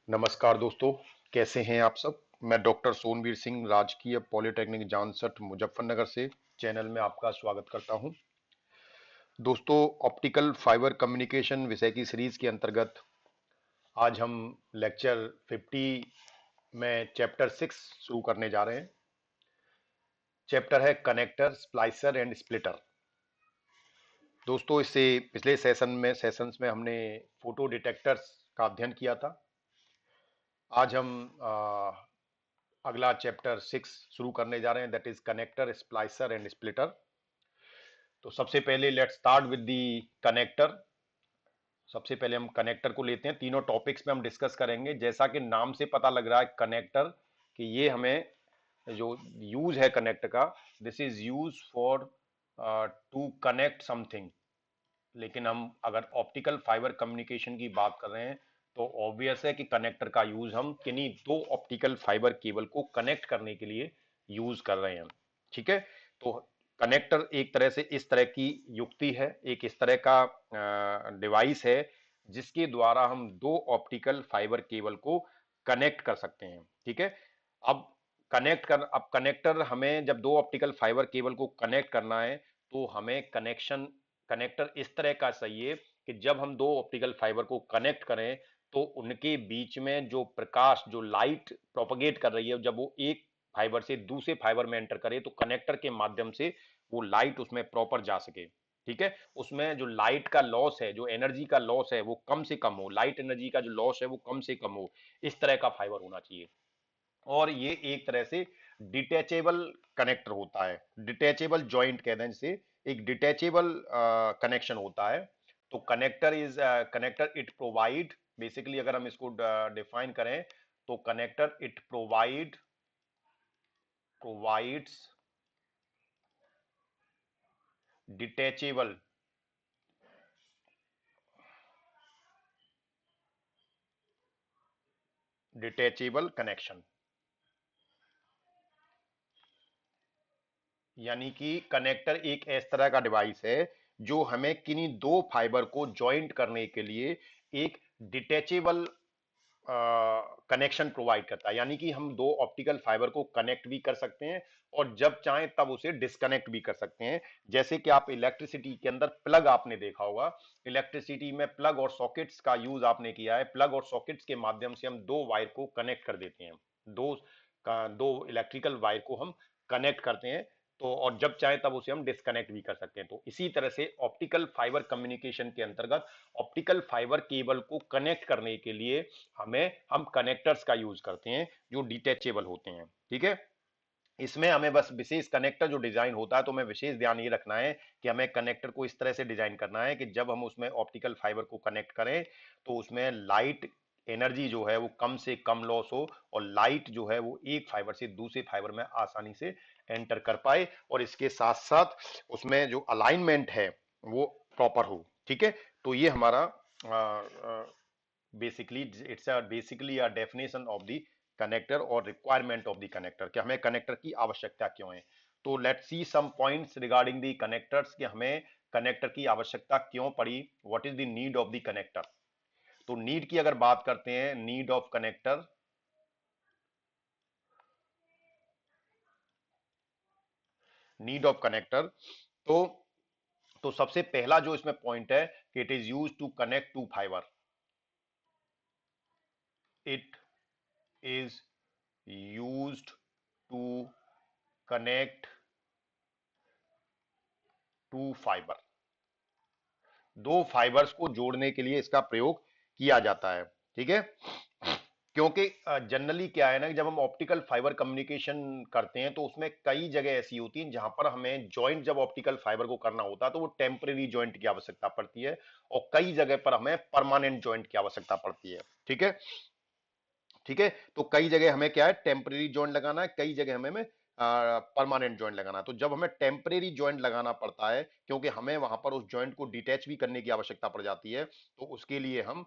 नमस्कार दोस्तों, कैसे हैं आप सब। मैं डॉक्टर सोनवीर सिंह राजकीय पॉलिटेक्निक जानसठ मुजफ्फरनगर से चैनल में आपका स्वागत करता हूं। दोस्तों, ऑप्टिकल फाइबर कम्युनिकेशन विषय की सीरीज के अंतर्गत आज हम लेक्चर 50 में चैप्टर 6 शुरू करने जा रहे हैं। चैप्टर है कनेक्टर, स्प्लाइसर एंड स्प्लिटर। दोस्तों, इससे पिछले सेशंस में हमने फोटो डिटेक्टर्स का अध्ययन किया था। आज हम अगला चैप्टर 6 शुरू करने जा रहे हैं, that is connector, splicer and splitter. तो सबसे पहले let's start with the connector. सबसे पहले हम कनेक्टर को लेते हैं। तीनों टॉपिक्स पे हम डिस्कस करेंगे। जैसा कि नाम से पता लग रहा है कनेक्टर, कि ये हमें जो यूज है कनेक्ट का, this is use for to connect something. लेकिन हम अगर ऑप्टिकल फाइबर कम्युनिकेशन की बात कर रहे हैं तो ऑब्वियस है कि कनेक्टर का यूज हम किन्हीं दो ऑप्टिकल फाइबर केबल को कनेक्ट करने के लिए यूज कर रहे हैं। ठीक है। तो कनेक्टर एक तरह से इस तरह की युक्ति है, एक इस तरह का डिवाइस है जिसके द्वारा हम दो ऑप्टिकल फाइबर केबल को कनेक्ट कर सकते हैं। ठीक है। अब अब कनेक्टर, हमें जब दो ऑप्टिकल फाइबर केबल को कनेक्ट करना है तो हमें कनेक्टर इस तरह का चाहिए कि जब हम दो ऑप्टिकल फाइबर को कनेक्ट करें तो उनके बीच में जो प्रकाश, जो लाइट प्रोपगेट कर रही है, जब वो एक फाइबर से दूसरे फाइबर में एंटर करे तो कनेक्टर के माध्यम से वो लाइट उसमें प्रॉपर जा सके। ठीक है। उसमें जो लाइट का लॉस है, जो एनर्जी का लॉस है, वो कम से कम हो, लाइट एनर्जी का जो लॉस है वो कम से कम हो, इस तरह का फाइबर होना चाहिए। और ये एक तरह से डिटैचेबल कनेक्टर होता है, डिटैचेबल जॉइंट कहते हैं जिसे, एक डिटैचेबल कनेक्शन होता है। तो कनेक्टर इट प्रोवाइड, बेसिकली अगर हम इसको डिफाइन करें तो connector it provides detachable detachable connection. यानी कि कनेक्टर एक इस तरह का डिवाइस है जो हमें किन्हीं दो फाइबर को ज्वाइंट करने के लिए एक डिटैचेबल कनेक्शन प्रोवाइड करता है। यानी कि हम दो ऑप्टिकल फाइबर को कनेक्ट भी कर सकते हैं और जब चाहें तब उसे डिस्कनेक्ट भी कर सकते हैं। जैसे कि आप इलेक्ट्रिसिटी के अंदर प्लग आपने देखा होगा, इलेक्ट्रिसिटी में प्लग और सॉकेट्स का यूज आपने किया है। प्लग और सॉकेट्स के माध्यम से हम दो वायर को कनेक्ट कर देते हैं, दो इलेक्ट्रिकल वायर को हम कनेक्ट करते हैं। तो और जब चाहे तब उसे हम डिस्कनेक्ट भी कर सकते हैं। तो इसी तरह से ऑप्टिकल फाइबर कम्युनिकेशन के अंतर्गत ऑप्टिकल फाइबर केबल को कनेक्ट करने के लिए हम कनेक्टर्स का यूज करते हैं जो डिटैचेबल होते हैं। ठीक है। इसमें हमें बस विशेष कनेक्टर जो डिजाइन होता है तो हमें विशेष ध्यान ये रखना है कि हमें कनेक्टर को इस तरह से डिजाइन करना है कि जब हम उसमें ऑप्टिकल फाइबर को कनेक्ट करें तो उसमें लाइट एनर्जी जो है वो कम से कम लॉस हो और लाइट जो है वो एक फाइबर से दूसरे फाइबर में आसानी से एंटर कर पाए और इसके साथ साथ उसमें जो अलाइनमेंट है वो प्रॉपर हो। ठीक है। तो ये हमारा basically it's basically a definition of the connector और रिक्वायरमेंट ऑफ द कनेक्टर, कि हमें कनेक्टर की आवश्यकता क्यों है। तो let's see some points regarding the connectors, कि हमें कनेक्टर की आवश्यकता क्यों पड़ी, what is the need of the connector. तो नीड की अगर बात करते हैं, नीड ऑफ कनेक्टर, तो सबसे पहला जो इसमें पॉइंट है कि it is use to connect to fibre, it is used to connect to fibre, दो फाइबर्स को जोड़ने के लिए इसका प्रयोग किया जाता है। ठीक है। क्योंकि जनरली क्या है ना कि जब हम ऑप्टिकल फाइबर कम्युनिकेशन करते हैं तो उसमें कई जगह ऐसी होती हैं जहां पर हमें जॉइंट, जब ऑप्टिकल फाइबर को करना होता है तो वो टेम्परेरी जॉइंट की आवश्यकता पड़ती है और कई जगह पर हमें परमानेंट जॉइंट की आवश्यकता पड़ती है। ठीक है। ठीक है। तो कई जगह हमें क्या है, टेम्परेरी जॉइंट लगाना है, कई जगह हमें परमानेंट जॉइंट लगाना है। तो जब हमें टेम्परेरी जॉइंट लगाना पड़ता है क्योंकि हमें वहां पर उस जॉइंट को डिटैच भी करने की आवश्यकता पड़ जाती है, तो उसके लिए हम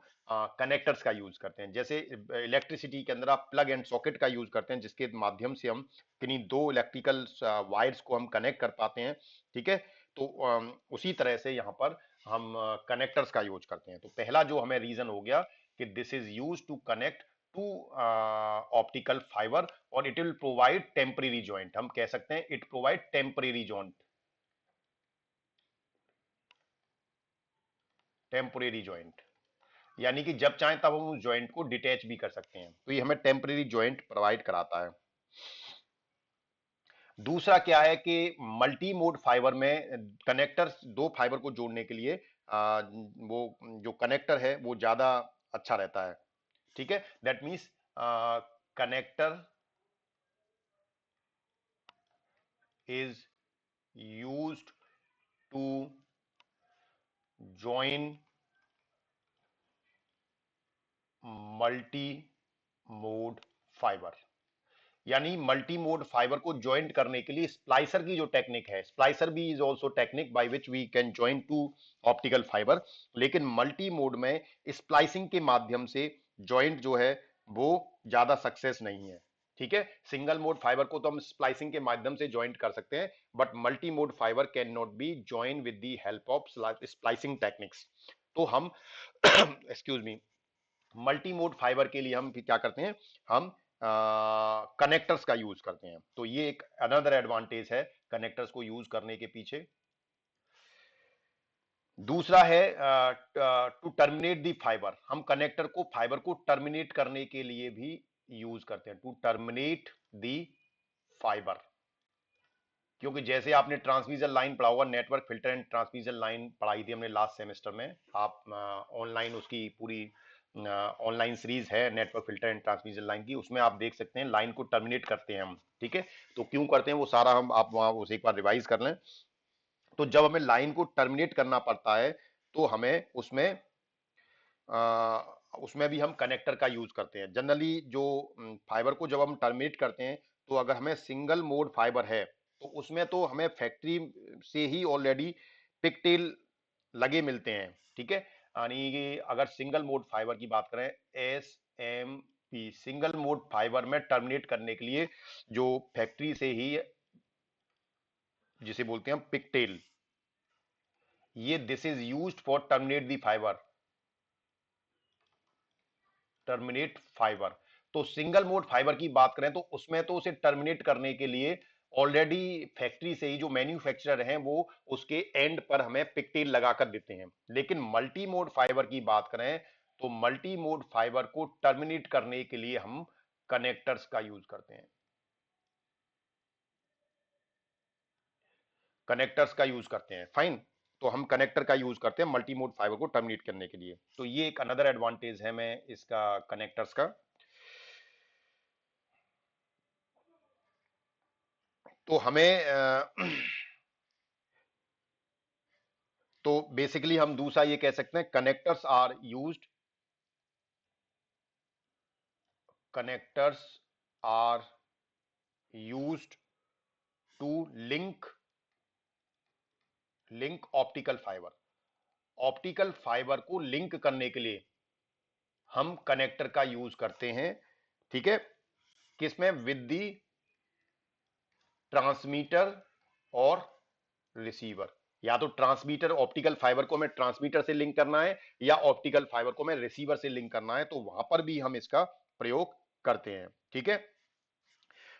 कनेक्टर्स का यूज करते हैं। जैसे इलेक्ट्रिसिटी के अंदर आप प्लग एंड सॉकेट का यूज करते हैं जिसके माध्यम से हम किन्हीं दो इलेक्ट्रिकल वायर्स को हम कनेक्ट कर पाते हैं। ठीक है। तो उसी तरह से यहाँ पर हम कनेक्टर्स का यूज करते हैं। तो पहला जो हमें रीजन हो गया कि this is use to connect to optical fibre और it will provide temporary joint. हम कह सकते हैं it provide temporary joint, temporary joint, यानी कि जब चाहें तब हम उस जॉइंट को डिटैच भी कर सकते हैं, तो ये हमें टेम्परेरी जॉइंट प्रोवाइड कराता है। दूसरा क्या है कि मल्टी मोड फाइबर में कनेक्टर, दो फाइबर को जोड़ने के लिए वो जो कनेक्टर है वो ज्यादा अच्छा रहता है। ठीक है, that means connector is used to join multi mode fibre, यानी मल्टी मोड फाइबर को ज्वाइंट करने के लिए स्प्लाइसर की जो टेक्निक है, स्प्लाइसर भी is also technique by which we can join to optical fibre, लेकिन मल्टी मोड में स्प्लाइसिंग के माध्यम से ज्वाइंट जो है वो ज्यादा सक्सेस नहीं है। ठीक है, सिंगल मोड फाइबर को तो हम स्प्लाइसिंग के माध्यम से ज्वाइंट कर सकते हैं, but multi mode fibre can not be join with the help of splicing techniques. तो हम excuse me, multi mode fibre के लिए हम क्या करते हैं, हम कनेक्टर्स का यूज करते हैं। तो ये एक अनदर एडवांटेज है कनेक्टर्स को यूज करने के पीछे। दूसरा है टू टर्मिनेट दी फाइबर, हम कनेक्टर को, फाइबर को टर्मिनेट करने के लिए भी यूज करते हैं, टू टर्मिनेट दी फाइबर। क्योंकि जैसे आपने ट्रांसमिशन लाइन पढ़ा होगा, network filter and transmission line पढ़ाई थी हमने लास्ट सेमेस्टर में, आप ऑनलाइन उसकी पूरी ऑनलाइन सीरीज है network filter and transmission line की, उसमें आप देख सकते हैं लाइन को टर्मिनेट करते हैं हम। ठीक है, तो क्यों करते हैं वो सारा हम, आप वहां उसे एक बार रिवाइज कर लें। तो जब हमें लाइन को टर्मिनेट करना पड़ता है तो हमें उसमें उसमें भी हम कनेक्टर का यूज करते हैं। जनरली जो फाइबर को जब हम टर्मिनेट करते हैं, तो अगर हमें सिंगल मोड फाइबर है तो उसमें तो हमें फैक्ट्री से ही ऑलरेडी पिकटेल लगे मिलते हैं। ठीक है, यानी कि अगर सिंगल मोड फाइबर की बात करें, SMP सिंगल मोड फाइबर में टर्मिनेट करने के लिए जो फैक्ट्री से ही, जिसे बोलते हैं पिकटेल, ये this is used for terminate the fibre, terminate fibre. तो सिंगल मोड फाइबर की बात करें तो उसमें तो उसे टर्मिनेट करने के लिए ऑलरेडी फैक्ट्री से ही जो मैन्युफैक्चरर हैं वो उसके एंड पर हमें पिकटेल लगाकर देते हैं। लेकिन मल्टी मोड फाइबर की बात करें तो मल्टी मोड फाइबर को टर्मिनेट करने के लिए हम कनेक्टर्स का यूज करते हैं, कनेक्टर्स का यूज करते हैं। फाइन, तो हम कनेक्टर का यूज करते हैं मल्टी मोड फाइबर को टर्मिनेट करने के लिए। तो ये एक अनदर एडवांटेज है मैं इसका, कनेक्टर्स का। तो हमें तो बेसिकली हम दूसरा ये कह सकते हैं, connectors are used, connectors are used to link, link optical fibre, optical fibre को लिंक करने के लिए हम कनेक्टर का यूज करते हैं। ठीक है, किसमें, विद दी ट्रांसमीटर और रिसीवर। या तो ट्रांसमीटर, ऑप्टिकल फाइबर को हमें ट्रांसमीटर से लिंक करना है या ऑप्टिकल फाइबर को हमें रिसीवर से लिंक करना है, तो वहां पर भी हम इसका प्रयोग करते हैं। ठीक है,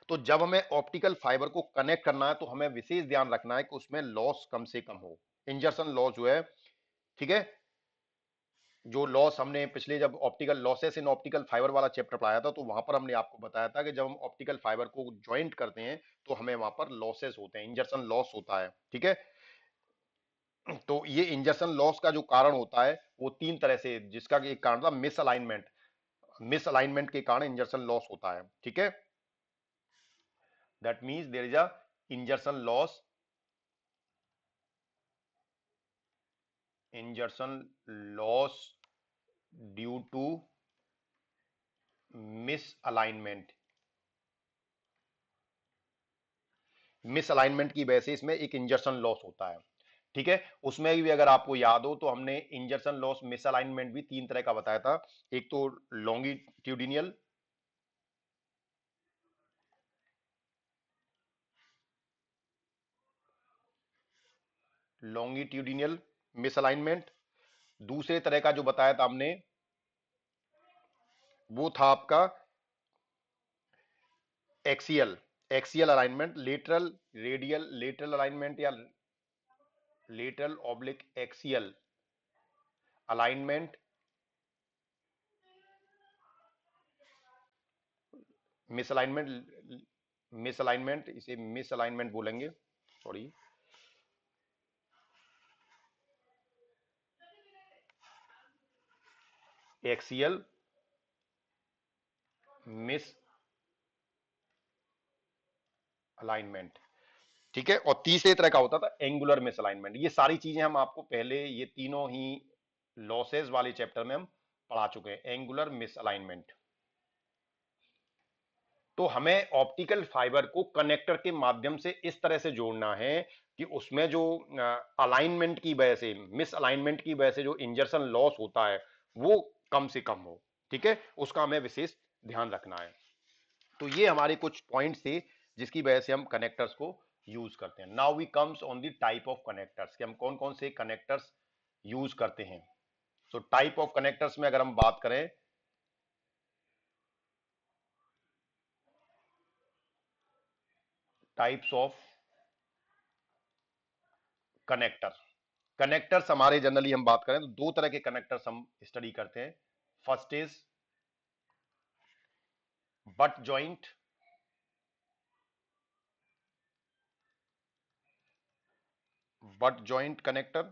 तो जब हमें ऑप्टिकल फाइबर को कनेक्ट करना है तो हमें विशेष ध्यान रखना है कि उसमें लॉस कम से कम हो, इंजर्सन लॉस जो है। ठीक है, जो लॉस हमने पिछले जब optical losses in optical fibre वाला चैप्टर पढ़ाया था, तो वहां पर हमने आपको बताया था कि जब हम ऑप्टिकल फाइबर को ज्वाइंट करते हैं तो हमें वहां पर लॉसेस होते हैं, इंजर्सन लॉस होता है। ठीक है, तो ये इंजर्सन लॉस का जो कारण होता है वो तीन तरह से, जिसका एक कारण था मिस अलाइनमेंट, मिस अलाइनमेंट के कारण इंजर्सन लॉस होता है। ठीक है, that means there is a insertion loss, insertion loss due to misalignment, misalignment की वजह से इसमें एक इंजर्सन लॉस होता है। ठीक है, उसमें भी अगर आपको याद हो तो हमने इंजर्सन लॉस मिस अलाइनमेंट भी तीन तरह का बताया था। एक तो लॉन्गिट्यूडिनियल, लॉन्गिट्यूडिनियल मिस अलाइनमेंट। दूसरे तरह का जो बताया था हमने, वो था आपका axial, axial alignment, lateral radial, lateral alignment या lateral oblique axial alignment, misalignment, misalignment, इसे मिसअलाइनमेंट बोलेंगे, सॉरी, एक्सियल मिस अलाइनमेंट। ठीक है, और तीसरे तरह का होता था एंगुलर मिसअलाइनमेंट। ये सारी चीजें हम आपको पहले ये तीनों ही लॉसेस वाले चैप्टर में हम पढ़ा चुके हैं, एंगुलर मिसअलाइनमेंट। तो हमें ऑप्टिकल फाइबर को कनेक्टर के माध्यम से इस तरह से जोड़ना है कि उसमें जो अलाइनमेंट की वजह से, मिस अलाइनमेंट की वजह से जो इंजर्सन लॉस होता है वो कम से कम हो। ठीक है, उसका हमें विशेष ध्यान रखना है। तो ये हमारे कुछ पॉइंट्स थे जिसकी वजह से हम कनेक्टर्स को यूज करते हैं। Now we comes on the type of connectors कि हम कौन कौन से कनेक्टर्स यूज करते हैं। तो टाइप ऑफ कनेक्टर्स में अगर हम बात करें, टाइप्स ऑफ कनेक्टर, कनेक्टर्स हमारे जनरली हम बात करें तो दो तरह के कनेक्टर्स हम स्टडी करते हैं। First is butt joint, butt joint connector,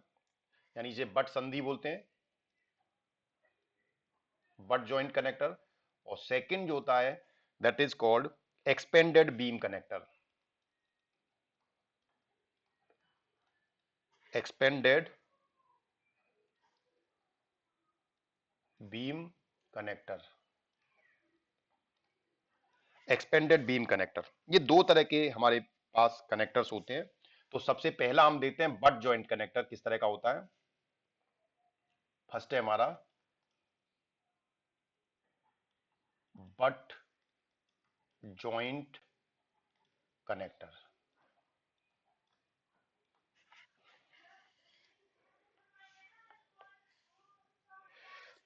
यानी इसे बट संधि बोलते हैं, बट जॉइंट कनेक्टर। और सेकंड जो होता है that is called expanded beam connector, expanded beam connector, expanded beam connector. ये दो तरह के हमारे पास कनेक्टर्स होते हैं। तो सबसे पहला हम देखते हैं बट जॉइंट कनेक्टर किस तरह का होता है। फर्स्ट है हमारा बट जॉइंट कनेक्टर।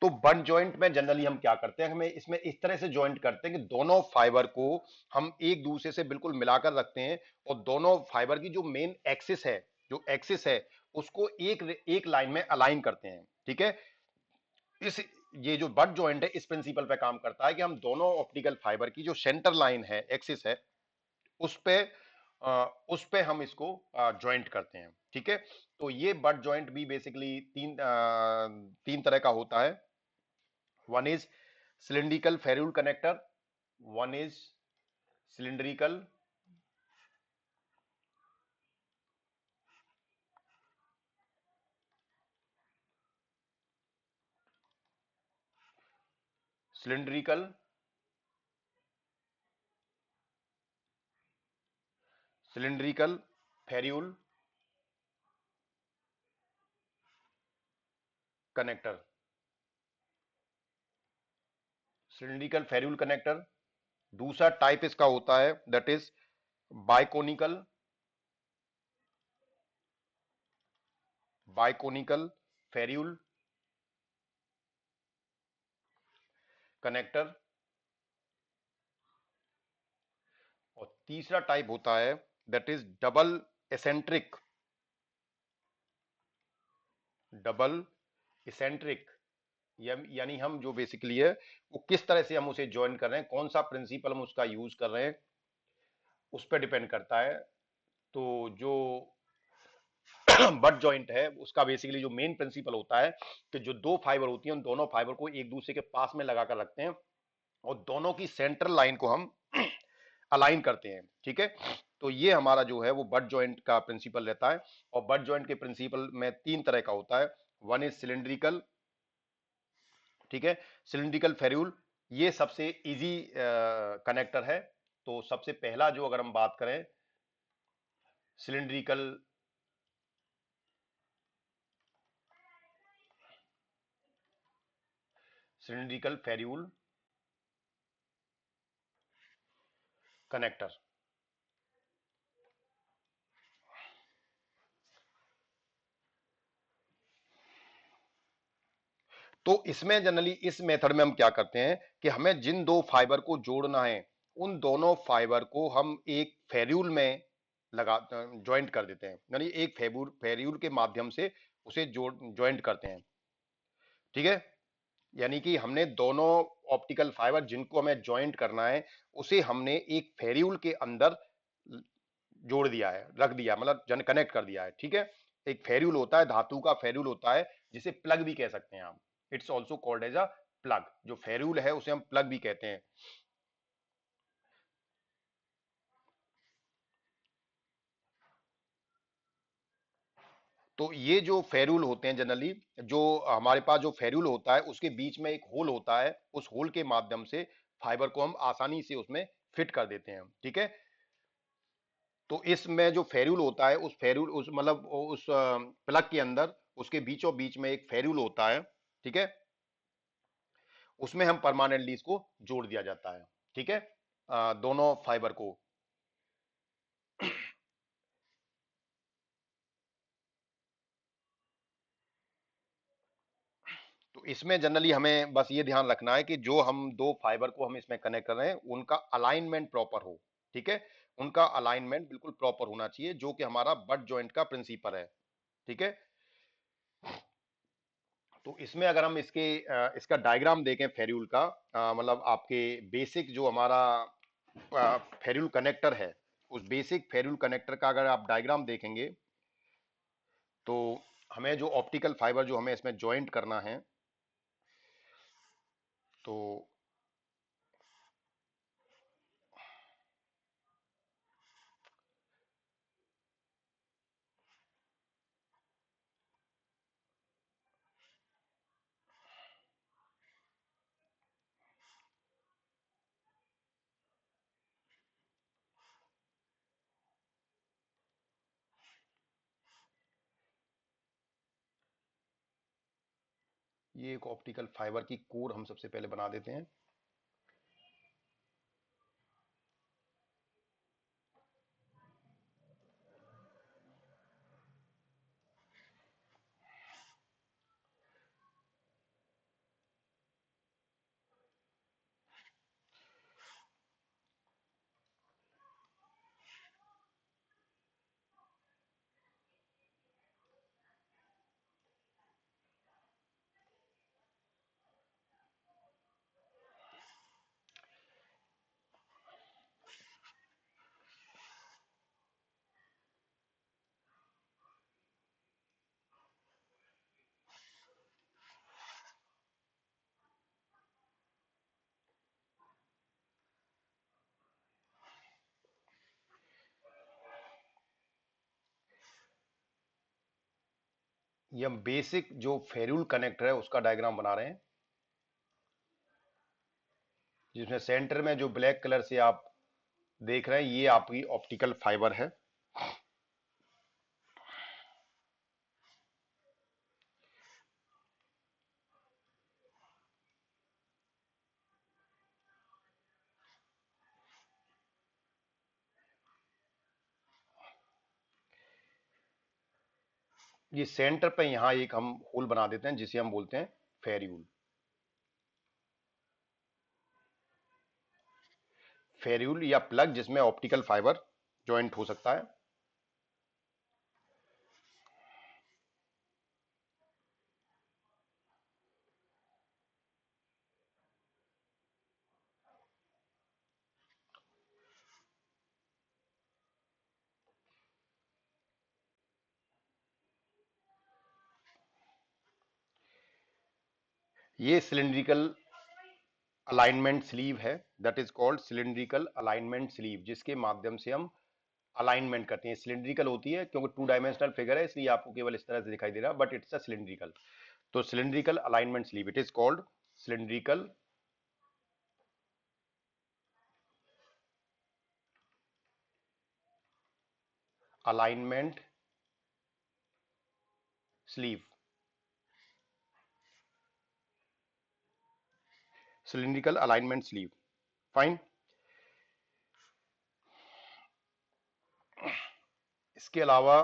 तो बट जॉइंट में जनरली हम क्या करते हैं, हमें इसमें इस तरह से जॉइंट करते हैं कि दोनों फाइबर को हम एक दूसरे से बिल्कुल मिलाकर रखते हैं और दोनों फाइबर की जो मेन एक्सिस है, जो एक्सिस है उसको एक एक लाइन में अलाइन करते हैं। ठीक है, इस ये जो बट जॉइंट है इस प्रिंसिपल पे काम करता है कि हम दोनों ऑप्टिकल फाइबर की जो सेंटर लाइन है, एक्सिस है, उस पे उस पे हम इसको जॉइंट करते हैं। ठीक है, तो ये बट जॉइंट भी बेसिकली तीन तरह का होता है। One is cylindrical ferrule connector, one is cylindrical cylindrical cylindrical ferrule connector, cylindrical ferrule connector। दूसरा टाइप इसका होता है दैट इज बाइकोनिकल, बाइकोनिकल फेरियल कनेक्टर। और तीसरा टाइप होता है that is double eccentric, double eccentric. यानी हम जो बेसिकली है वो किस तरह से हम उसे ज्वाइन कर रहे हैं, कौन सा प्रिंसिपल हम उसका यूज कर रहे हैं, उस पर डिपेंड करता है। तो जो बट जॉइंट है उसका बेसिकली जो मेन प्रिंसिपल होता है कि जो दो फाइबर होती हैं उन दोनों फाइबर को एक दूसरे के पास में लगाकर रखते हैं और दोनों की सेंट्रल लाइन को हम अलाइन करते हैं। ठीक है, तो ये हमारा जो है वो बट जॉइंट का प्रिंसिपल रहता है। और बट जॉइंट के प्रिंसिपल में तीन तरह का होता है। वन इज सिलिंड्रिकल, ठीक है, सिलिंड्रिकल फेरूल, ये सबसे इजी कनेक्टर है। तो सबसे पहला जो अगर हम बात करें सिलिंड्रिकल, सिलिंड्रिकल फेरूल कनेक्टर। तो इसमें जनरली इस मेथड में हम क्या करते हैं कि हमें जिन दो फाइबर को जोड़ना है उन दोनों फाइबर को हम एक फेर्यूल में लगा ज्वाइंट कर देते हैं, यानी एक फेर्यूल के माध्यम से उसे जोड़ ज्वाइंट करते हैं। ठीक है, यानी कि हमने दोनों ऑप्टिकल फाइबर जिनको हमें ज्वाइंट करना है उसे हमने एक फेर्यूल के अंदर जोड़ दिया है, रख दिया, मतलब जन कनेक्ट कर दिया है। ठीक है, एक फेर्यूल होता है, धातु का फेर्यूल होता है, जिसे प्लग भी कह सकते हैं आप। It's also called as a plug. जो फेर्यूल है उसे हम प्लग भी कहते हैं। तो ये जो फेरूल होते हैं जनरली, जो हमारे पास जो फेरूल होता है उसके बीच में एक होल होता है, उस होल के माध्यम से फाइबर को हम आसानी से उसमें फिट कर देते हैं। ठीक है, तो इसमें जो फेरूल होता है, उस फेरूल उस मतलब उस प्लग के अंदर उसके बीचों बीच में एक फेरूल होता है। ठीक है, उसमें हम परमानेंटली इसको जोड़ दिया जाता है। ठीक है, दोनों फाइबर को। तो इसमें जनरली हमें बस ये ध्यान रखना है कि जो हम दो फाइबर को हम इसमें कनेक्ट कर रहे हैं उनका अलाइनमेंट प्रॉपर हो। ठीक है, उनका अलाइनमेंट बिल्कुल प्रॉपर होना चाहिए, जो कि हमारा बट जॉइंट का प्रिंसिपल है। ठीक है, तो इसमें अगर हम इसका डायग्राम देखें फेर्यूल का, मतलब आपके बेसिक जो हमारा फेर्यूल कनेक्टर है, उस बेसिक फेर्यूल कनेक्टर का अगर आप डायग्राम देखेंगे तो हमें जो ऑप्टिकल फाइबर जो हमें इसमें ज्वाइंट करना है, तो ये एक ऑप्टिकल फाइबर की कोर हम सबसे पहले बना देते हैं। ये हम बेसिक जो फेरूल कनेक्टर है उसका डायग्राम बना रहे हैं, जिसमें सेंटर में जो ब्लैक कलर से आप देख रहे हैं ये आपकी ऑप्टिकल फाइबर है। ये सेंटर पे यहाँ एक हम होल बना देते हैं जिसे हम बोलते हैं फेर्यूल। फेर्यूल या प्लग जिसमें ऑप्टिकल फाइबर ज्वाइंट हो सकता है। ये सिलिंड्रिकल अलाइनमेंट स्लीव है, that is called cylindrical alignment sleeve, जिसके माध्यम से हम अलाइनमेंट करते हैं। सिलिंड्रिकल होती है क्योंकि टू डायमेंशनल फिगर है, इसलिए आपको केवल इस तरह से दिखाई दे रहा है, बट इट्स अ सिलिंड्रिकल। तो cylindrical alignment sleeve, it is called cylindrical alignment sleeve, cylindrical alignment sleeve. Fine. इसके अलावा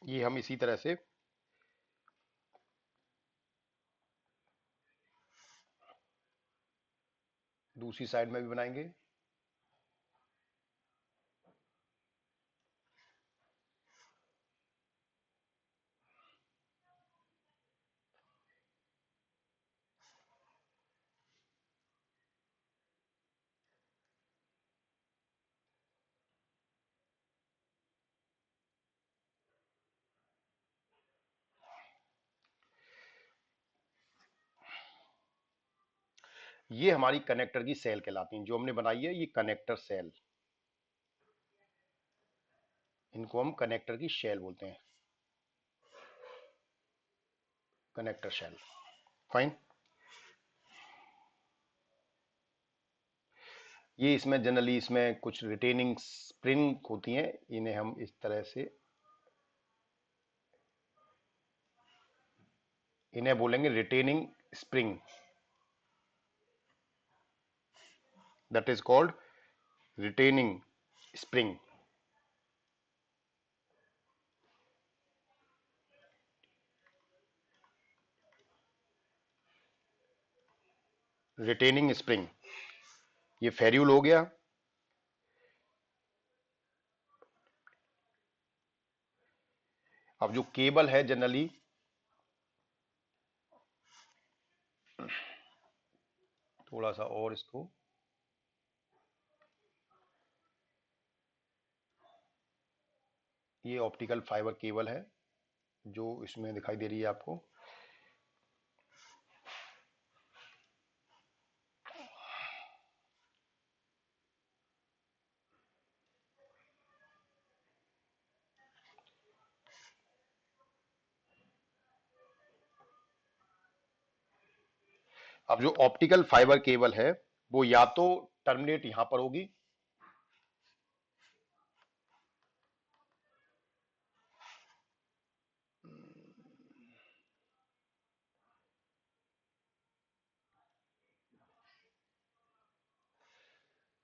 ये हम इसी तरह से दूसरी साइड में भी बनाएंगे। ये हमारी कनेक्टर की सेल कहलाती है, जो हमने बनाई है ये कनेक्टर सेल, इनको हम कनेक्टर की शेल बोलते हैं, कनेक्टर शेल। फाइन। ये इसमें जनरली इसमें कुछ रिटेनिंग स्प्रिंग होती हैं, इन्हें हम इस तरह से इन्हें बोलेंगे retaining spring, that is called retaining spring. Retaining spring, ये फेर्यूल हो गया। अब जो केबल है जनरली, थोड़ा सा और इसको, ये ऑप्टिकल फाइबर केबल है जो इसमें दिखाई दे रही है आपको। अब जो ऑप्टिकल फाइबर केबल है वो या तो टर्मिनेट यहां पर होगी,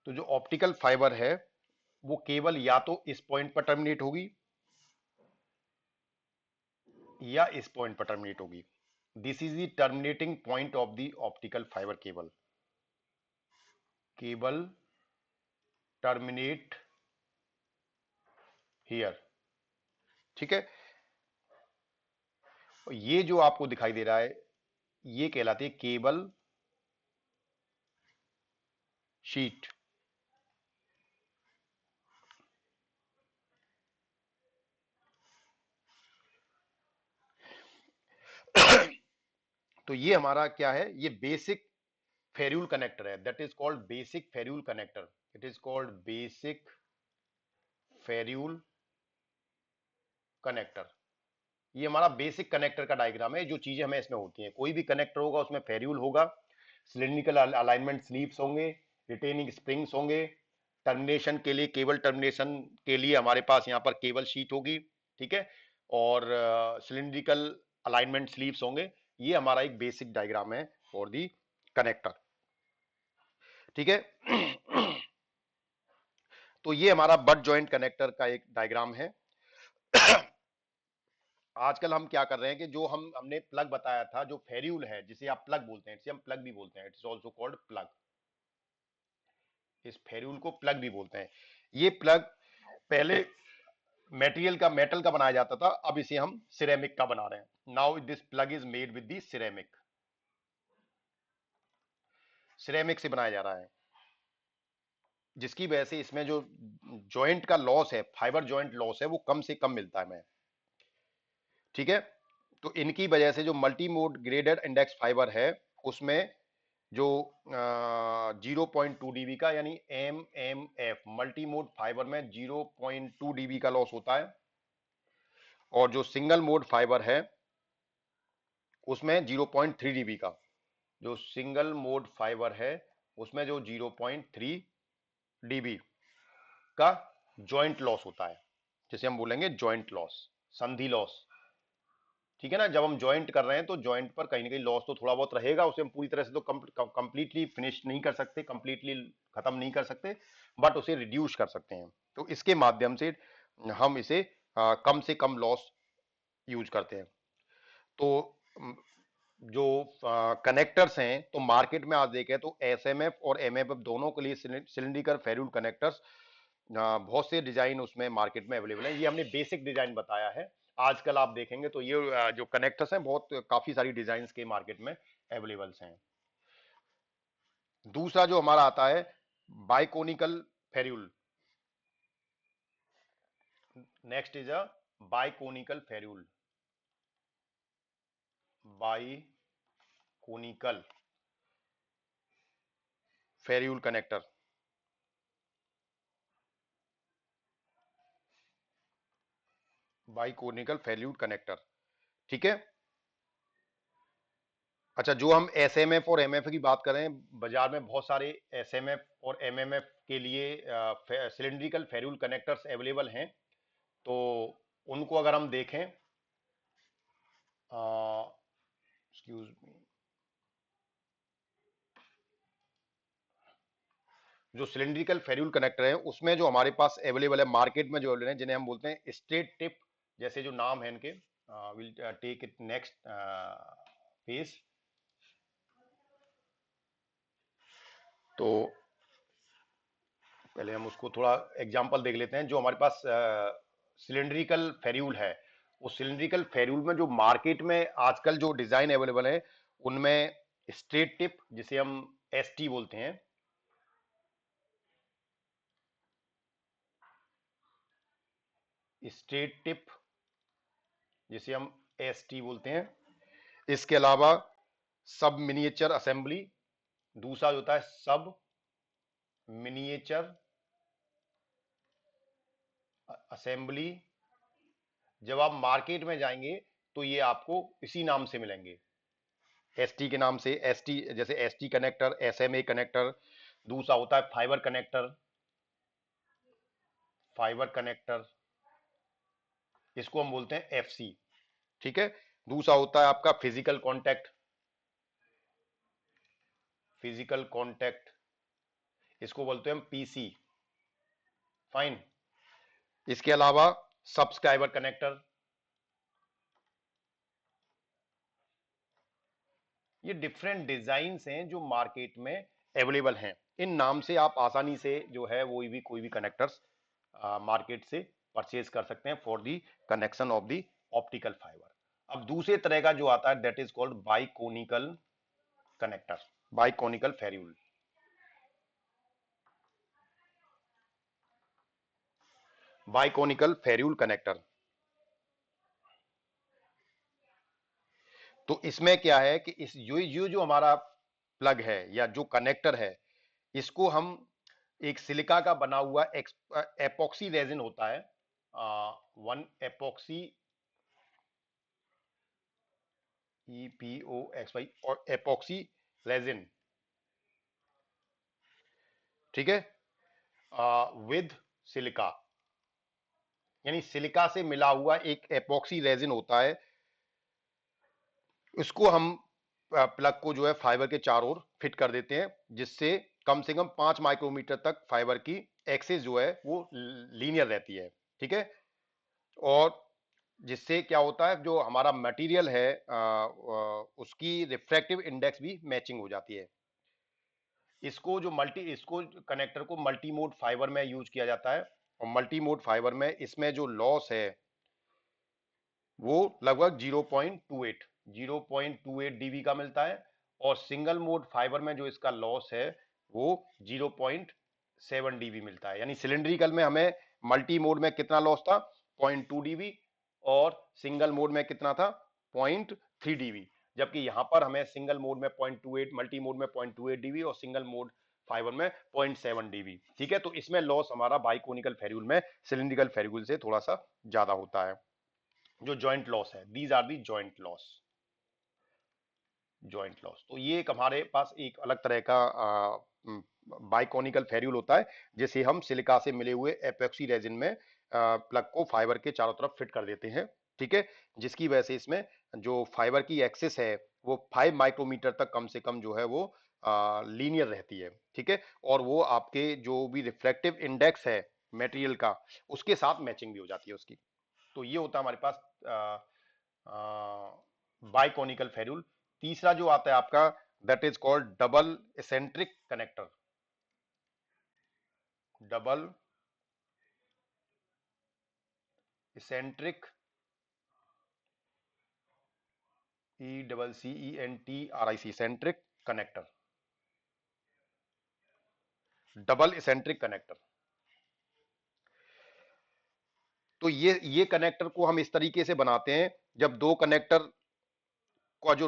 तो जो ऑप्टिकल फाइबर है वो केबल या तो इस पॉइंट पर टर्मिनेट होगी या इस पॉइंट पर टर्मिनेट होगी। This is the terminating point of the optical fibre cable. Cable terminate here, ठीक है। ये जो आपको दिखाई दे रहा है ये कहलाती है केबल शीट। तो ये हमारा क्या है, ये बेसिक फेर्यूल कनेक्टर है, that is called basic ferrule connector. It is called basic ferrule connector. ये हमारा बेसिक कनेक्टर का डायग्राम है। जो चीजें हमें इसमें होती हैं, कोई भी कनेक्टर होगा उसमें फेर्यूल होगा, सिलिंड्रिकल अलाइनमेंट स्लीव्स होंगे, रिटेनिंग स्प्रिंग्स होंगे, टर्मिनेशन के लिए, केबल टर्मिनेशन के लिए हमारे पास यहाँ पर केबल शीट होगी, ठीक है, और सिलिंड्रिकल अलाइनमेंट स्लीव्स होंगे। ये हमारा एक बेसिक डायग्राम है फॉर दी कनेक्टर, ठीक है। तो ये हमारा बट जॉइंट कनेक्टर का एक डायग्राम है। आजकल हम क्या कर रहे हैं कि जो हमने प्लग बताया था, जो फेर्यूल है जिसे आप प्लग बोलते हैं, इसे हम प्लग भी बोलते हैं, इट्स आल्सो कॉल्ड प्लग। इस फेर्यूल को प्लग भी बोलते हैं। ये प्लग पहले मेटल का बनाया जाता था, अब इसे हम सिरेमिक का बना रहे हैं। Now this plug is made with the ceramic, ceramic से बनाया जा रहा है, जिसकी वजह से इसमें जो जॉइंट का लॉस है, फाइबर जॉइंट लॉस है, वो कम से कम मिलता है हमें, ठीक है। तो इनकी वजह से जो multi mode graded index fibre है उसमें जो 0.2 dB का, यानी MMF मल्टी मोड फाइबर में 0.2 dB का लॉस होता है, और जो सिंगल मोड फाइबर है उसमें 0.3 dB का, जो सिंगल मोड फाइबर है उसमें जो 0.3 dB का जॉइंट लॉस होता है, जिसे हम बोलेंगे जॉइंट लॉस, संधि लॉस, ठीक है ना। जब हम ज्वाइंट कर रहे हैं तो ज्वाइंट पर कहीं ना कहीं लॉस तो थोड़ा बहुत रहेगा, उसे हम पूरी तरह से तो कंप्लीटली फिनिश नहीं कर सकते, कंप्लीटली खत्म नहीं कर सकते, बट उसे रिड्यूस कर सकते हैं। तो इसके माध्यम से हम इसे कम से कम लॉस यूज करते हैं। तो जो कनेक्टर्स हैं, तो मार्केट में आज देखें तो एसएमएफ और एमएफएफ दोनों के लिए सिलिंड्रिकल फेरूल कनेक्टर्स बहुत से डिजाइन उसमें मार्केट में अवेलेबल है। ये हमने बेसिक डिजाइन बताया है। आजकल आप देखेंगे तो ये जो कनेक्टर्स हैं बहुत काफी सारी डिजाइन के मार्केट में अवेलेबल्स हैं। दूसरा जो हमारा आता है biconical ferrule. Next is a biconical ferrule. Biconical ferrule connector. Biconical ferrule connector, ठीक है। अच्छा, जो हम एसएमएफ और एमएफ की बात करें, बाजार में बहुत सारे एसएमएफ और एमएमएफ के लिए सिलिंड्रिकल फेरूल कनेक्टर्स अवेलेबल हैं। तो उनको अगर हम देखें, एक्सक्यूज मी, जो सिलिंड्रिकल फेरूल कनेक्टर है उसमें जो हमारे पास अवेलेबल है मार्केट में, जो अवेलेबल है जिन्हें हम बोलते हैं स्ट्रेट टिप, जैसे जो नाम है इनके। Will take it next page. तो पहले हम उसको थोड़ा एग्जांपल देख लेते हैं। जो हमारे पास सिलिंड्रिकल फेरूल है, उस सिलिंड्रिकल फेरूल में जो मार्केट में आजकल जो डिजाइन अवेलेबल है उनमें स्ट्रेट टिप, जिसे हम एसटी बोलते हैं, स्ट्रेट टिप जिसे हम एसटी बोलते हैं। इसके अलावा सब मिनिएचर असेंबली, दूसरा जो होता है सब मिनिएचर असेंबली। जब आप मार्केट में जाएंगे तो ये आपको इसी नाम से मिलेंगे, एसटी के नाम से। एसटी जैसे एसटी कनेक्टर, एसएमए कनेक्टर। दूसरा होता है फाइबर कनेक्टर, फाइबर कनेक्टर, इसको हम बोलते हैं एफसी, ठीक है। दूसरा होता है आपका फिजिकल कांटेक्ट, फिजिकल कांटेक्ट, इसको बोलते हैं हम पीसी, फाइन। इसके अलावा सब्सक्राइबर कनेक्टर। ये डिफरेंट डिजाइन्स हैं जो मार्केट में अवेलेबल हैं। इन नाम से आप आसानी से जो है वो भी कोई भी कनेक्टर्स मार्केट से परचेज कर सकते हैं for the connection of the optical fibre. अब दूसरे तरह का जो आता है that is called biconical connector, biconical ferrule. Biconical ferrule connector, तो इसमें क्या है कि इस यो जो हमारा प्लग है या जो कनेक्टर है, इसको हम एक सिलिका का बना हुआ एपॉक्सी रेजिन होता है, वन एपॉक्सी, EPOXY, और एपॉक्सी रेजिन, ठीक है, विद सिलिका, यानी सिलिका से मिला हुआ एक एपॉक्सी रेजिन होता है। उसको हम प्लग को जो है फाइबर के चारों ओर फिट कर देते हैं, जिससे कम से कम 5 माइक्रोमीटर तक फाइबर की एक्सिस जो है वो लीनियर रहती है, ठीक है। और जिससे क्या होता है, जो हमारा मटेरियल है उसकी रिफ्रैक्टिव इंडेक्स भी मैचिंग हो जाती है। इसको कनेक्टर को मल्टी मोड फाइबर में यूज किया जाता है। और मल्टी मोड फाइबर में इसमें जो लॉस है वो लगभग 0.28 डीबी का मिलता है। और सिंगल मोड फाइबर में जो इसका लॉस है वो 0.7 डीबी मिलता है। यानी सिलिंड्रिकल में हमें मल्टी मोड में कितना लॉस था, 0.2 डीबी, और सिंगल मोड में कितना था, 0.3 डीबी। जबकि यहां पर हमें सिंगल मोड में 0.28, मल्टी मोड में 0.28 डीबी, और सिंगल मोड फाइबर में 0.7 डीबी, ठीक है। तो इसमें लॉस हमारा बाइकोनिकल फेरूल में सिलिंड्रिकल फेरूल से थोड़ा सा ज्यादा होता है। जो जॉइंट लॉस है, these are the joint loss, joint loss. तो ये एक हमारे पास एक अलग तरह का बाइकोनिकल फेरूल होता है, जिसे हम सिलिका से मिले हुए एपॉक्सी रेजिन में प्लग को फाइबर के चारों तरफ फिट कर देते हैं, ठीक है। जिसकी वजह से इसमें जो फाइबर की एक्सिस है वो 5 माइक्रोमीटर तक कम से कम जो है वो लीनियर रहती है, ठीक है। और वो आपके जो भी रिफ्लेक्टिव इंडेक्स है मटेरियल का, उसके साथ मैचिंग भी हो जाती है उसकी। तो ये होता है हमारे पास बाइकोनिकल फेरूल। तीसरा जो आता है आपका, that is called double eccentric connector. Double eccentric, ECCENTRIC, centric connector, double eccentric connector. तो ये कनेक्टर को हम इस तरीके से बनाते हैं, जब दो कनेक्टर का जो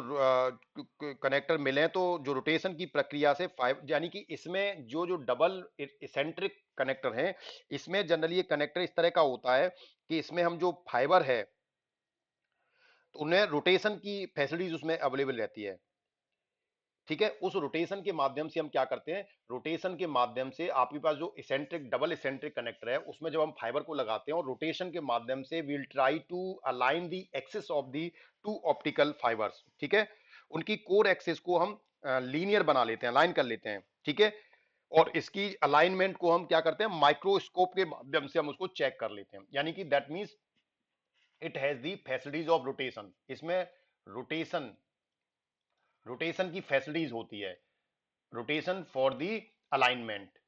कनेक्टर मिले तो जो रोटेशन की प्रक्रिया से फाइव, यानी कि इसमें जो जो डबल इसेंट्रिक कनेक्टर हैं, इसमें जनरली ये कनेक्टर इस तरह का होता है कि इसमें हम जो फाइबर है तो उन्हें रोटेशन की फैसिलिटीज उसमें अवेलेबल रहती है। ठीक है, उस रोटेशन के माध्यम से हम क्या करते हैं, रोटेशन के माध्यम से आपके पास जो इसेंट्रिक डबल इसेंट्रिक कनेक्टर है उसमें जब हम फाइबर को लगाते हैं और रोटेशन के माध्यम से we'll try to align the axis of the two optical fibres. ठीक है, उनकी कोर एक्सिस को हम लीनियर बना लेते हैं, अलाइन कर लेते हैं। ठीक है, और इसकी अलाइनमेंट को हम क्या करते हैं, माइक्रोस्कोप के माध्यम से हम उसको चेक कर लेते हैं, यानी कि that means it has the facilities of rotation. इसमें रोटेशन रोटेशन की फैसिलिटीज होती है, रोटेशन फॉर दी अलाइनमेंट।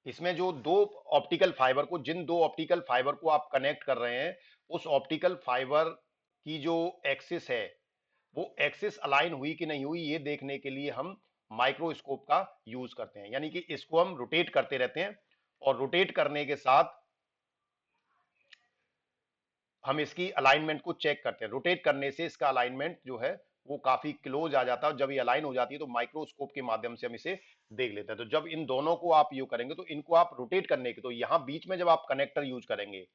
इसमें जो दो ऑप्टिकल फाइबर को, जिन दो ऑप्टिकल फाइबर को आप कनेक्ट कर रहे हैं, उस ऑप्टिकल फाइबर की जो एक्सिस है वो एक्सिस अलाइन हुई कि नहीं हुई, ये देखने के लिए हम माइक्रोस्कोप का यूज करते हैं। यानी कि इसको हम रोटेट करते रहते हैं और रोटेट करने के साथ हम इसकी अलाइनमेंट को चेक करते हैं। रोटेट करने से इसका अलाइनमेंट जो है वो काफी क्लोज आ जाता है, और जब ये अलाइन हो जाती है तो माइक्रोस्कोप के माध्यम से हम इसे देख लेते हैं। तो जब इन दोनों को आप यूज करेंगे तो इनको आप रोटेट करने के, तो यहां बीच में जब आप कनेक्टर यूज करेंगे,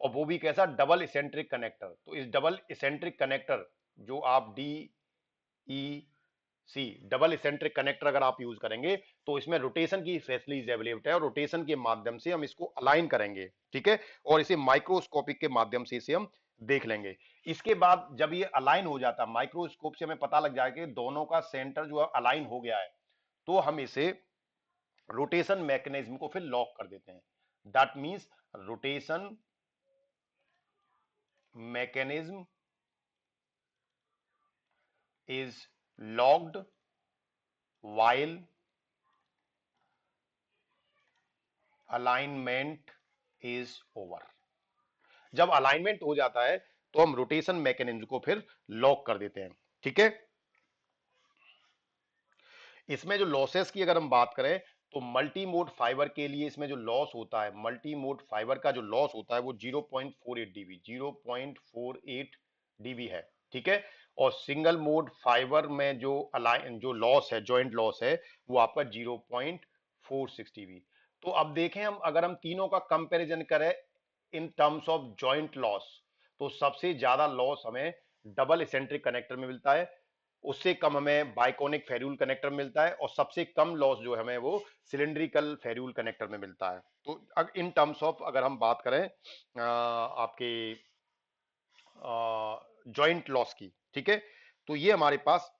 और वो भी कैसा, डबल इसेंट्रिक कनेक्टर, तो इस डबल इसेंट्रिक कनेक्टर जो आप ई सी डबल इसेंट्रिक कनेक्टर अगर आप यूज करेंगे तो इसमें रोटेशन की फैसिलिटीज अवेलेबल है, और रोटेशन के माध्यम से हम इसको अलाइन करेंगे। ठीक है, और इसे माइक्रोस्कोपिक के माध्यम से इसे हम देख लेंगे। इसके बाद जब ये अलाइन हो जाता है, माइक्रोस्कोप से हमें पता लग जाएगा कि दोनों का सेंटर जो है अलाइन हो गया है, तो हम इसे रोटेशन मैकेनिज्म को फिर लॉक कर देते हैं। That means rotation mechanism is locked while alignment is over. जब अलाइनमेंट हो जाता है तो हम रोटेशन मैकेनिज्म को फिर लॉक कर देते हैं। ठीक है, इसमें जो लॉसेस की अगर हम बात करें तो मल्टी मोड फाइबर के लिए इसमें जो लॉस होता है, मल्टी मोड फाइबर का जो लॉस होता है वो 0.48 डीबी, 0.48 डीबी है। ठीक है, और सिंगल मोड फाइबर में जो अलाइन जो लॉस है, जॉइंट लॉस है, वो आपका 0.46 डीबी। तो अब देखें हम, अगर हम तीनों का कंपैरिजन करें in terms of joint loss, तो सबसे ज्यादा लॉस हमें डबल एसेंट्रिक कनेक्टर में मिलता है, उससे कम हमें बाइकोनिक फेरूल कनेक्टर मिलता है, और सबसे कम लॉस जो हमें वो सिलिंड्रिकल फेरूल कनेक्टर में मिलता है। तो इन टर्म्स ऑफ अगर हम बात करें आपके जॉइंट लॉस की। ठीक है, तो ये हमारे पास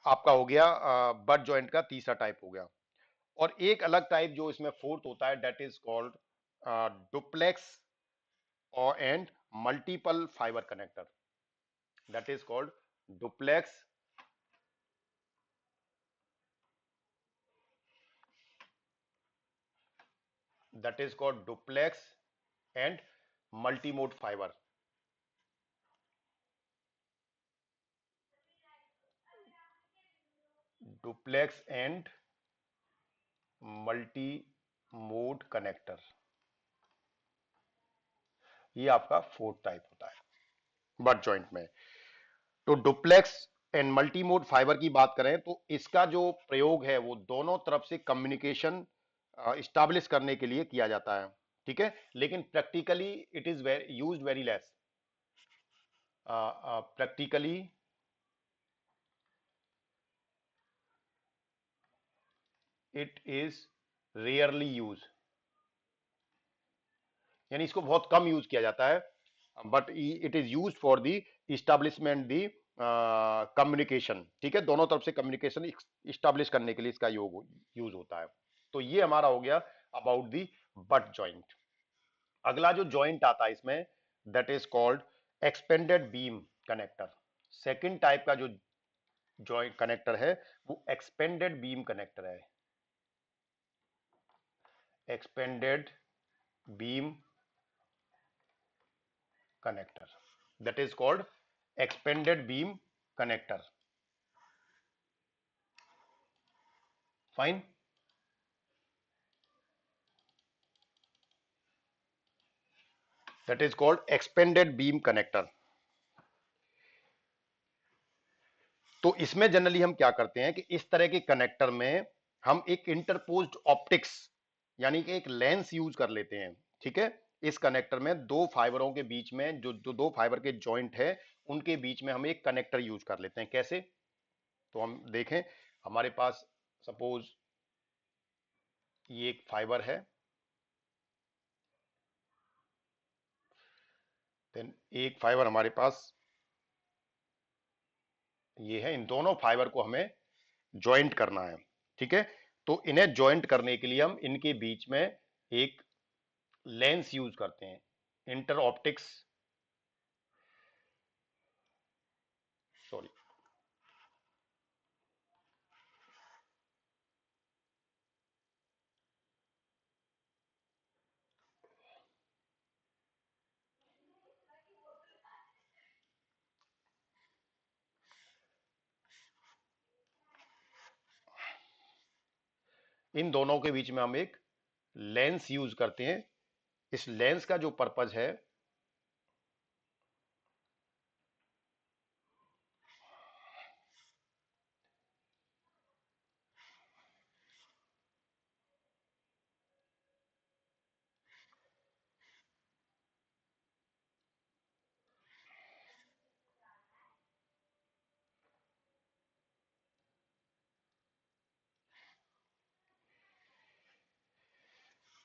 आपका हो गया बट जॉइंट का तीसरा टाइप हो गया। और एक अलग टाइप जो इसमें फोर्थ होता है, डेट इज कॉल्ड डुप्लेक्स और and multiple fibre connector. That is called duplex that is called duplex and multimode fiber। Duplex and multi mode connector, ये आपका फोर्थ टाइप होता है बट जॉइंट में। तो duplex and multi mode fibre की बात करें तो इसका जो प्रयोग है वो दोनों तरफ से कम्युनिकेशन स्टैब्लिश करने के लिए किया जाता है। ठीक है, लेकिन practically it is used very less. Practically it is rarely use, यानी इसको बहुत कम यूज किया जाता है, but it is use for the establishment the communication. ठीक है, दोनों तरफ से कम्युनिकेशन इस्टेब्लिश करने के लिए इसका यूज होता है। तो ये हमारा हो गया अबाउट दी बट जॉइंट। अगला जो जॉइंट आता है इसमें, that is called expanded beam connector. Second type का जो जॉइंट कनेक्टर है वो एक्सपेंडेड बीम कनेक्टर है। Expanded beam connector, that is called expanded beam connector. Fine. That is called expanded beam connector. तो इसमें जनरली हम क्या करते हैं कि इस तरह के कनेक्टर में हम एक इंटरपोज्ड ऑप्टिक्स यानी कि एक लेंस यूज कर लेते हैं। ठीक है, इस कनेक्टर में दो फाइबरों के बीच में जो जो दो फाइबर के जॉइंट है उनके बीच में हम एक कनेक्टर यूज कर लेते हैं। कैसे? तो हम देखें, हमारे पास सपोज ये एक फाइबर है, देन एक फाइबर हमारे पास ये है। इन दोनों फाइबर को हमें ज्वाइंट करना है। ठीक है, तो इन्हें ज्वाइंट करने के लिए हम इनके बीच में एक लेंस यूज करते हैं, इंटर ऑप्टिक्स, सॉरी, इन दोनों के बीच में हम एक लेंस यूज करते हैं। इस लेंस का जो पर्पज है,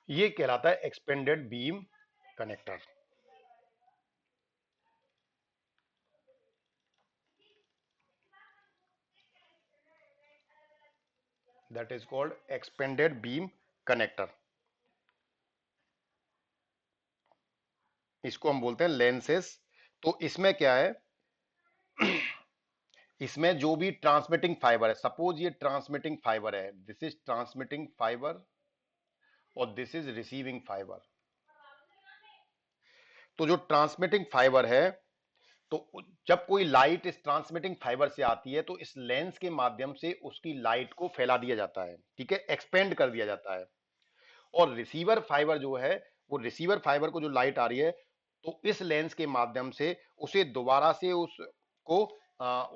ये कहलाता है expanded beam connector. That is called expanded beam connector. इसको हम बोलते हैं लेंसेस। तो इसमें क्या है, इसमें जो भी ट्रांसमिटिंग फाइबर है, सपोज ये ट्रांसमिटिंग फाइबर है, दिस इज ट्रांसमिटिंग फाइबर और दिस इज रिसीविंग फाइबर। तो जो ट्रांसमिटिंग फाइबर है, तो जब कोई लाइट इस ट्रांसमिटिंग फाइबर से आती है तो इस लेंस के माध्यम से उसकी लाइट को फैला दिया जाता है। ठीक है, एक्सपेंड कर दिया जाता है। और रिसीवर फाइबर जो है, वो रिसीवर फाइबर को जो लाइट आ रही है तो इस लेंस के माध्यम से उसे दोबारा से उसको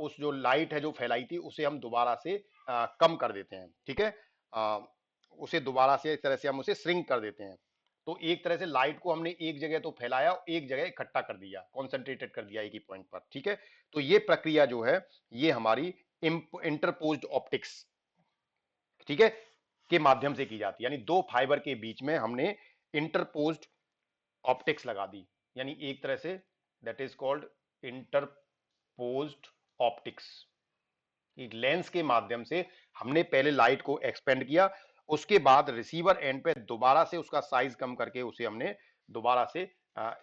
उस जो लाइट है जो फैलाई थी उसे हम दोबारा से कम कर देते हैं। ठीक है, आ, उसे दोबारा से एक तरह से हम उसे श्रिंक कर देते हैं। तो एक तरह से लाइट को हमने एक जगह तो फैलाया, एक जगह इकट्ठा कर दिया, कॉन्सेंट्रेटेड कर दिया एक ही पॉइंट पर। ठीक है, तो ये प्रक्रिया जो है ये हमारी इंटरपोज्ड ऑप्टिक्स, ठीक है, के माध्यम से की जाती है। यानी दो फाइबर के बीच में हमने इंटरपोज्ड ऑप्टिक्स लगा दी, यानी एक तरह say that is called interposed optics. एक लेंस के माध्यम से हमने पहले लाइट को एक्सपेंड किया, उसके बाद रिसीवर एंड पे दोबारा से उसका साइज कम करके उसे हमने दोबारा से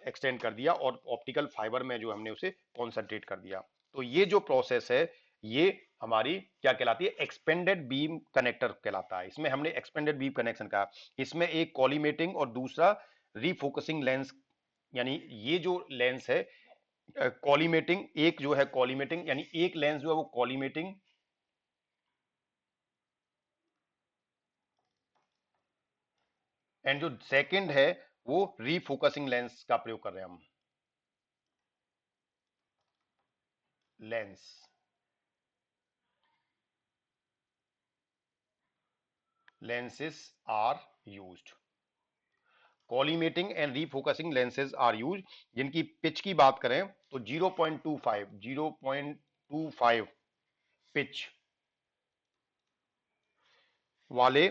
एक्सटेंड कर दिया और ऑप्टिकल फाइबर में जो हमने उसे कॉन्सेंट्रेट कर दिया। तो ये जो प्रोसेस है ये हमारी क्या कहलाती है, एक्सपेंडेड बीम कनेक्टर कहलाता है। इसमें हमने एक्सपेंडेड बीम कनेक्शन का, इसमें एक कॉलीमेटिंग और दूसरा रीफोकसिंग लेंस, यानी ये जो लेंस है कॉलीमेटिंग, एक जो है कॉलीमेटिंग यानी एक लेंस जो है वो कॉलीमेटिंग, एंड जो सेकंड है वो रीफोकसिंग लेंस का प्रयोग कर रहे हैं हम। Lens, lenses are used, collimating and refocusing lenses are use. जिनकी पिच की बात करें तो 0.25 पिच वाले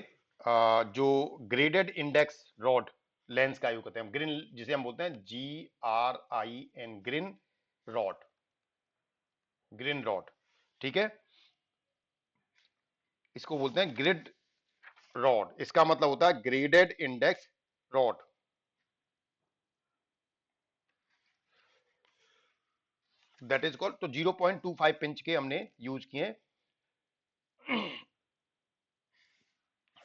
जो ग्रेडेड इंडेक्स रॉड लेंस का यूज करते हैं, ग्रिन, जिसे हम बोलते हैं GRIN, GRIN rod, GRIN rod. ठीक है, इसको बोलते हैं ग्रिड रॉड। इसका मतलब होता है graded index rod. That is called. तो 0.25 पिंच के हमने यूज किए।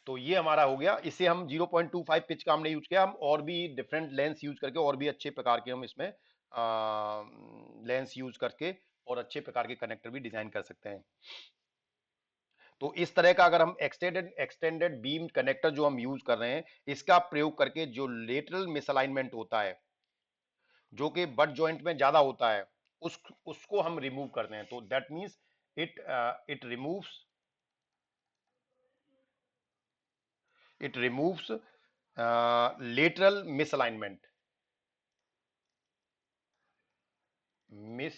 तो ये हमारा हो गया। इसे हम 0.25 पिच का हमने यूज किया। हम और भी डिफरेंट लेंस यूज करके और भी अच्छे प्रकार के हम इसमें लेंस यूज करके और अच्छे प्रकार के कनेक्टर भी डिजाइन कर सकते हैं। तो इस तरह का अगर हम एक्सटेंडेड बीम कनेक्टर जो हम यूज कर रहे हैं, इसका प्रयोग करके जो लेटरल मिसअलाइनमेंट होता है, जो कि बट जॉइंट में ज्यादा होता है, उसको हम रिमूव करते हैं। तो that means it it removes it removes lateral misalignment, miss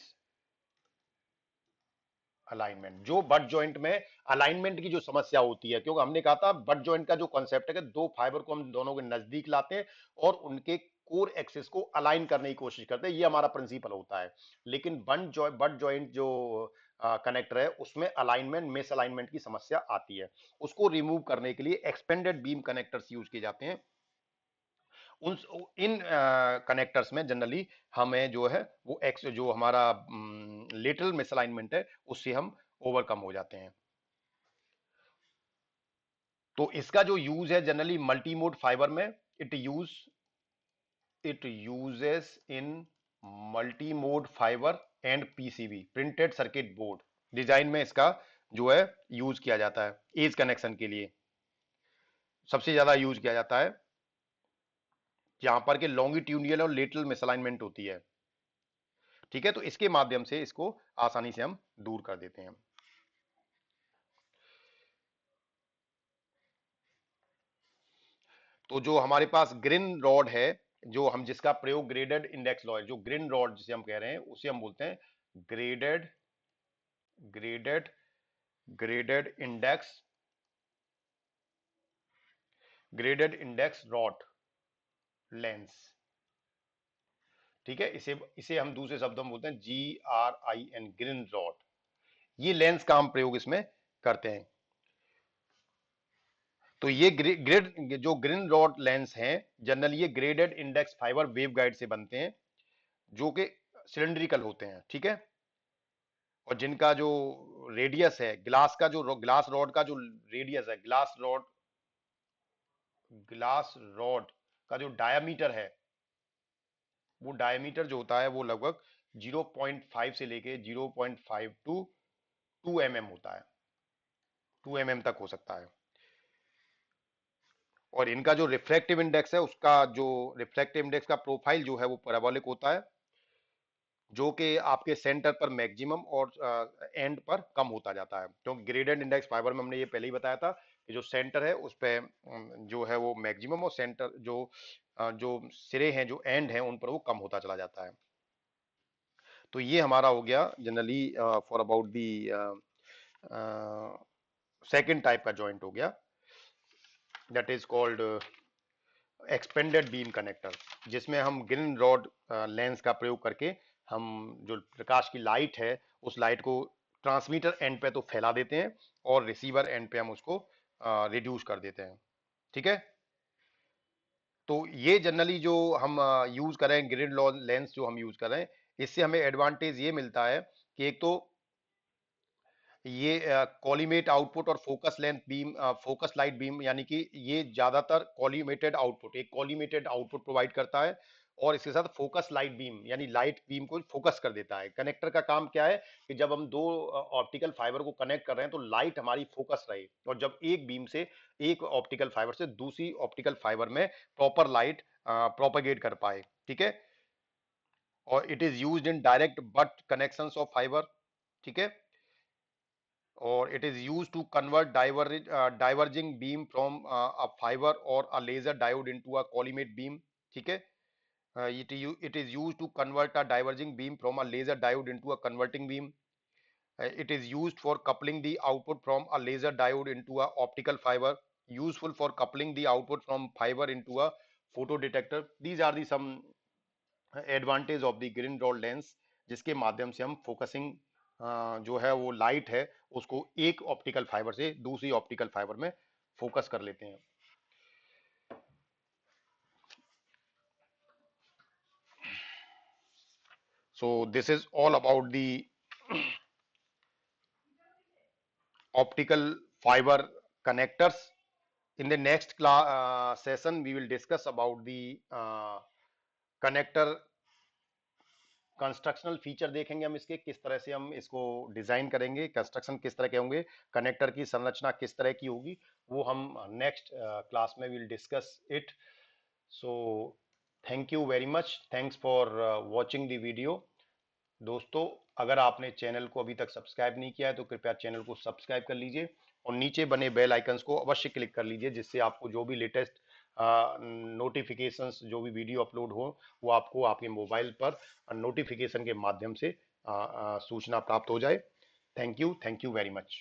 alignment, जो बट जॉइंट में अलाइनमेंट की जो समस्या होती है। क्योंकि हमने कहा था बट जॉइंट का जो कॉन्सेप्ट है कि दो फाइबर को हम दोनों के नजदीक लाते हैं और उनके कोर एक्सिस को अलाइन करने की कोशिश करते हैं, ये हमारा प्रिंसिपल होता है। लेकिन बट जॉइंट जो कनेक्टर है, उसमें अलाइनमेंट मिस अलाइनमेंट की समस्या आती है। उसको रिमूव करने के लिए एक्सपेंडेड बीम कनेक्टर्स यूज किए जाते हैं। उन इन कनेक्टर्स में जनरली हमें जो है वो एक्स जो हमारा लेटरल मिसअलाइनमेंट है, उससे हम ओवरकम हो जाते हैं। तो इसका जो यूज है जनरली मल्टी मोड फाइबर में, it uses in multi mode fibre and PCB printed circuit board design में इसका जो है यूज किया जाता है। एज कनेक्शन के लिए सबसे ज्यादा यूज किया जाता है, जहां पर के लॉन्गिट्यूडिनल और लेटरल मिसअलाइनमेंट होती है। ठीक है, तो इसके माध्यम से इसको आसानी से हम दूर कर देते हैं। तो जो हमारे पास ग्रिन रॉड है, जो हम जिसका प्रयोग ग्रेडेड इंडेक्स लॉ है, जो ग्रिन रॉड जिसे हम कह रहे हैं, उसे हम बोलते हैं graded graded graded index graded index rod lens. ठीक है, इसे इसे हम दूसरे शब्दों में बोलते हैं GRIN, ग्रिन रॉड। ये लेंस का हम प्रयोग इसमें करते हैं। तो ये ग्रेड जो ग्रिन रॉड लेंस हैं, जनरली ये ग्रेडेड इंडेक्स फाइबर वेवगाइड से बनते हैं, जो कि सिलिंड्रिकल होते हैं। ठीक है, और जिनका जो रेडियस है, ग्लास रॉड का जो रेडियस है, ग्लास रॉड का जो डायामीटर है, वो डायमीटर जो होता है वो लगभग 0.5 से लेके 0.5 टू 2 mm होता है। 2 mm तक हो सकता है। और इनका जो रिफ्रैक्टिव इंडेक्स है, उसका जो रिफ्रैक्टिव इंडेक्स का प्रोफाइल जो है वो पैराबोलिक होता है, जो कि आपके सेंटर पर मैक्सिमम और एंड पर कम होता जाता है। क्योंकि ग्रेडेड इंडेक्स फाइबर में हमने ये पहले ही बताया था कि जो सेंटर है उस पे जो है वो मैक्सिमम, और सेंटर जो सिरे हैं, जो एंड हैं, उन पर वो कम होता चला जाता है। तो ये हमारा हो गया generally for about the second type का जॉइंट हो गया, that is called expanded beam connector, जिसमें हम ग्रिन रॉड लेंस का प्रयोग करके हम जो प्रकाश की लाइट है, उस लाइट को ट्रांसमीटर एंड पे तो फैला देते हैं और रिसीवर एंड पे हम उसको रिड्यूस कर देते हैं। ठीक है, तो ये जनरली जो हम यूज कर रहे हैं, ग्रिड लेंस जो हम यूज कर रहे हैं, इससे हमें एडवांटेज ये मिलता है कि एक तो ये कॉलीमेट आउटपुट और focus length beam, focus light beam, यानी कि ये ज्यादातर कॉलीमेटेड आउटपुट, एक कॉलीमेटेड आउटपुट प्रोवाइड करता है। और इसके साथ फोकस लाइट बीम यानी लाइट बीम को फोकस कर देता है। कनेक्टर का काम क्या है कि जब हम दो ऑप्टिकल फाइबर को कनेक्ट कर रहे हैं, तो लाइट हमारी फोकस रहे, और जब एक बीम से, एक ऑप्टिकल फाइबर से दूसरी ऑप्टिकल फाइबर में प्रॉपर लाइट प्रोपेगेट कर पाए। ठीक है, और it is used in direct but connections of fibre. ठीक है, or it is used to convert diverging beam from a fiber or a laser diode into a collimate beam. ठीक है, it is used to convert a diverging beam from a laser diode into a converting beam. It is used for coupling the output from a laser diode into a optical fiber, useful for coupling the output from fiber into a photo detector. These are the some advantage of the green rod lens, जिसके माध्यम से हम focusing जो है वो light है, उसको एक ऑप्टिकल फाइबर से दूसरी ऑप्टिकल फाइबर में फोकस कर लेते हैं। So this is all about the optical fiber connectors. In the next session, we will discuss about the connector constructional feature देखेंगे हम इसके, किस तरह से हम इसको डिजाइन करेंगे, कंस्ट्रक्शन किस तरह के होंगे, कनेक्टर की संरचना किस तरह की होगी, वो हम नेक्स्ट क्लास में will discuss it. So thank you very much, thanks for watching the video. दोस्तों, अगर आपने चैनल को अभी तक सब्सक्राइब नहीं किया है तो कृपया चैनल को सब्सक्राइब कर लीजिए और नीचे बने बेल आइकन्स को अवश्य क्लिक कर लीजिए, जिससे आपको जो भी लेटेस्ट नोटिफिकेशंस, जो भी वीडियो अपलोड हो, वो आपको आपके मोबाइल पर नोटिफिकेशन के माध्यम से सूचना प्राप्त हो जाए. Thank you very much.